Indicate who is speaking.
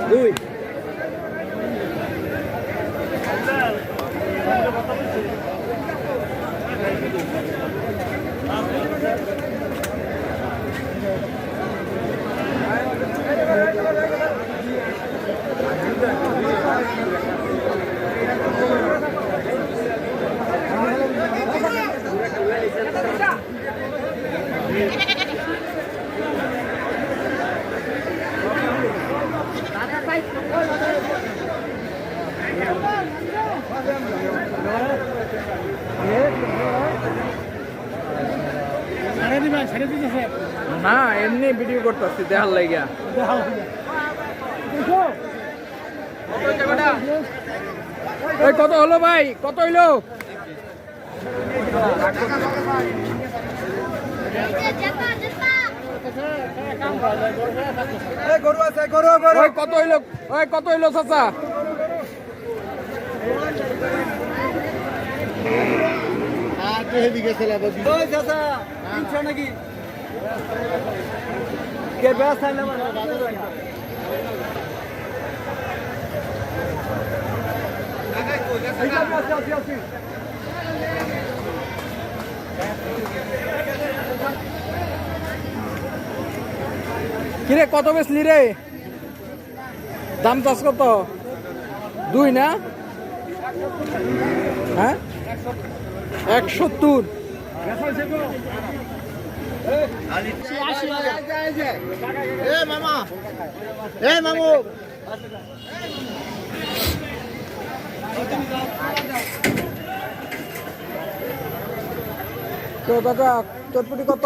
Speaker 1: দুই না এমনি ভিডিও করতেছি দেখার লাগিয়া। কত হলো ভাই, কত হইলো? কত হইলো, কত হইলো চাচা? নাকি কিরে কত বেশলি রে? দাম চাষ কত? দুই না? হ্যাঁ 170। মামু তো দাদা চটপটি কত?